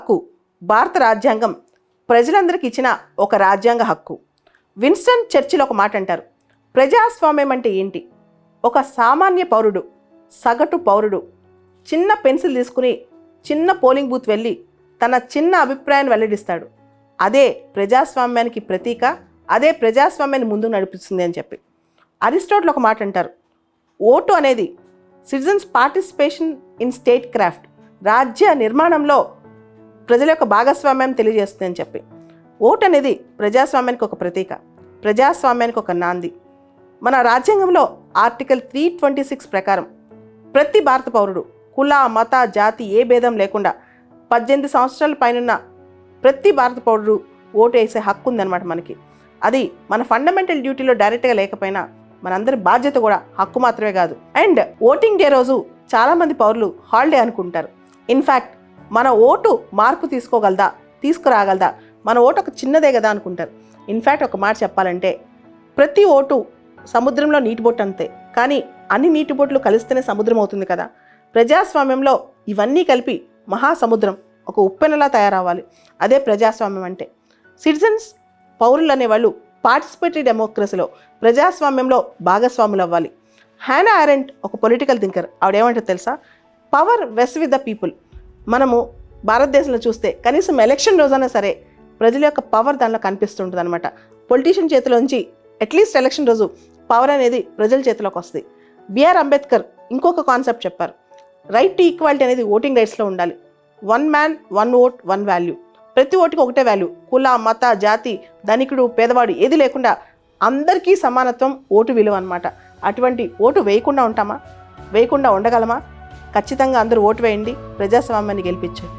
హక్కు భారత రాజ్యాంగం ప్రజలందరికీ ఇచ్చిన ఒక రాజ్యాంగ హక్కు. విన్స్టన్ చర్చిల్ ఒక మాట అంటారు, ప్రజాస్వామ్యం అంటే ఏంటి? ఒక సామాన్య పౌరుడు, సగటు పౌరుడు చిన్న పెన్సిల్ తీసుకుని చిన్న పోలింగ్ బూత్ వెళ్ళి తన చిన్న అభిప్రాయాన్ని వెల్లడిస్తాడు. అదే ప్రజాస్వామ్యానికి ప్రతీక, అదే ప్రజాస్వామ్యాన్ని ముందుకు నడిపిస్తుంది అని చెప్పి. అరిస్టాటిల్ ఒక మాట అంటారు, ఓటు అనేది citizens participation in state craft, రాజ్య నిర్మాణంలో ప్రజల యొక్క భాగస్వామ్యం తెలియజేస్తుంది అని చెప్పి. ఓటు అనేది ప్రజాస్వామ్యానికి ఒక ప్రతీక, ప్రజాస్వామ్యానికి ఒక నాంది. మన రాజ్యాంగంలో ఆర్టికల్ 326 ప్రకారం ప్రతి భారత పౌరుడు కుల, మత, జాతి ఏ భేదం లేకుండా 18 సంవత్సరాల పైనున్న ప్రతి భారత పౌరుడు ఓటు వేసే హక్కు ఉందన్నమాట మనకి. అది మన ఫండమెంటల్ డ్యూటీలో డైరెక్ట్గా లేకపోయినా మనందరి బాధ్యత కూడా, హక్కు మాత్రమే కాదు. అండ్ ఓటింగ్ డే రోజు చాలామంది పౌరులు హాలిడే అనుకుంటారు. ఇన్ఫ్యాక్ట్ మన ఓటు మార్పు తీసుకోగలదా, తీసుకురాగలదా, మన ఓటు ఒక చిన్నదే కదా అనుకుంటారు. ఇన్ఫ్యాక్ట్ ఒక మాట చెప్పాలంటే ప్రతి ఓటు సముద్రంలో నీటి బొట్టు అంతే, కానీ అన్ని నీటి బొట్లు కలిస్తేనే సముద్రం అవుతుంది కదా. ప్రజాస్వామ్యంలో ఇవన్నీ కలిపి మహాసముద్రం, ఒక ఉప్పెనలా తయారవ్వాలి. అదే ప్రజాస్వామ్యం అంటే. సిటిజన్స్, పౌరులు అనేవాళ్ళు పార్టిసిపేటరీ డెమోక్రసీలో, ప్రజాస్వామ్యంలో భాగస్వాములు అవ్వాలి. హానా అరెంట్ ఒక పొలిటికల్ థింకర్. ఆవిడేమంటారు తెలుసా? Power west with the people. మనము భారతదేశంలో చూస్తే కనీసం ఎలక్షన్ రోజైనా సరే ప్రజల యొక్క పవర్ దానిలో కనిపిస్తుంటుంది అనమాట. పొలిటీషియన్ చేతిలోంచి అట్లీస్ట్ ఎలక్షన్ రోజు పవర్ అనేది ప్రజల చేతిలోకి వస్తుంది. బిఆర్ అంబేద్కర్ ఇంకొక కాన్సెప్ట్ చెప్పారు, రైట్ టు ఈక్వాలిటీ అనేది ఓటింగ్ రైట్స్లో ఉండాలి. 1 man 1 vote 1 value. ప్రతి ఓటుకి ఒకటే వాల్యూ. కుల, మత, జాతి, ధనికుడు, పేదవాడు ఏది లేకుండా అందరికీ సమానత్వం ఓటు విలువ అనమాట. అటువంటి ఓటు వేయకుండా ఉంటామా? వేయకుండా ఉండగలమా? ఖచ్చితంగా అందరూ ఓటు వేయండి, ప్రజాస్వామ్యాన్ని గెలిపించండి.